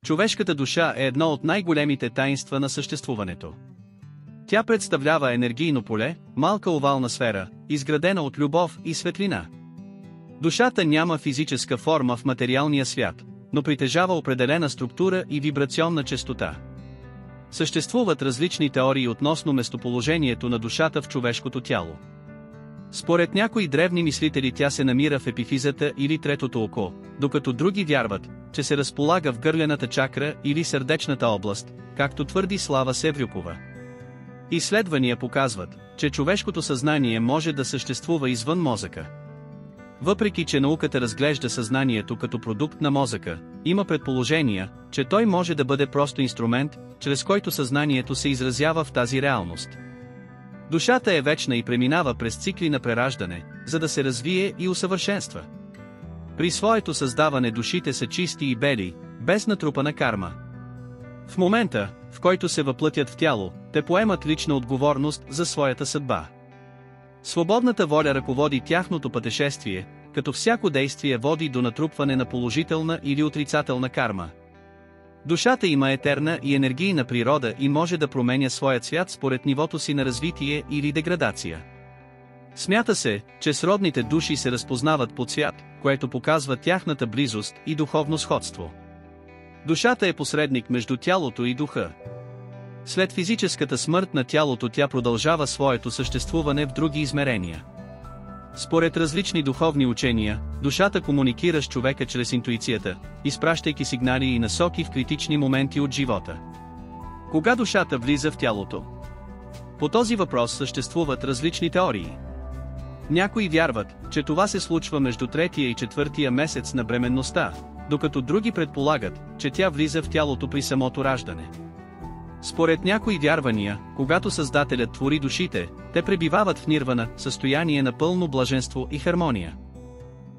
Човешката душа е едно от най-големите таинства на съществуването. Тя представлява енергийно поле, малка овална сфера, изградена от любов и светлина. Душата няма физическа форма в материалния свят, но притежава определена структура и вибрационна честота. Съществуват различни теории относно местоположението на душата в човешкото тяло. Според някои древни мислители тя се намира в епифизата или третото око, докато други вярват, че се разполага в гърлената чакра или сърдечната област, както твърди Слава Севрюкова. Изследвания показват, че човешкото съзнание може да съществува извън мозъка. Въпреки че науката разглежда съзнанието като продукт на мозъка, има предположения, че той може да бъде просто инструмент, чрез който съзнанието се изразява в тази реалност. Душата е вечна и преминава през цикли на прераждане, за да се развие и усъвършенства. При своето създаване душите са чисти и бели, без натрупана карма. В момента, в който се въплътят в тяло, те поемат лична отговорност за своята съдба. Свободната воля ръководи тяхното пътешествие, като всяко действие води до натрупване на положителна или отрицателна карма. Душата има етерна и енергийна природа и може да променя своят свят според нивото си на развитие или деградация. Смята се, че сродните души се разпознават по цвят, което показва тяхната близост и духовно сходство. Душата е посредник между тялото и духа. След физическата смърт на тялото тя продължава своето съществуване в други измерения. Според различни духовни учения, душата комуникира с човека чрез интуицията, изпращайки сигнали и насоки в критични моменти от живота. Кога душата влиза в тялото? По този въпрос съществуват различни теории. Някои вярват, че това се случва между третия и четвъртия месец на бременността, докато други предполагат, че тя влиза в тялото при самото раждане. Според някои вярвания, когато Създателят твори душите, те пребивават в нирвана, състояние на пълно блаженство и хармония.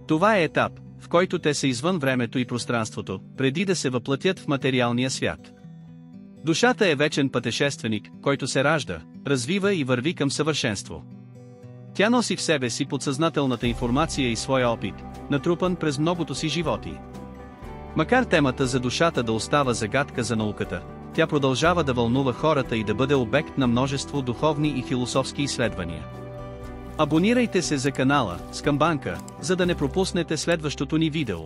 Това е етап, в който те са извън времето и пространството, преди да се въплътят в материалния свят. Душата е вечен пътешественик, който се ражда, развива и върви към съвършенство. Тя носи в себе си подсъзнателната информация и своя опит, натрупан през многото си животи. Макар темата за душата да остава загадка за науката, тя продължава да вълнува хората и да бъде обект на множество духовни и философски изследвания. Абонирайте се за канала с камбанка, за да не пропуснете следващото ни видео.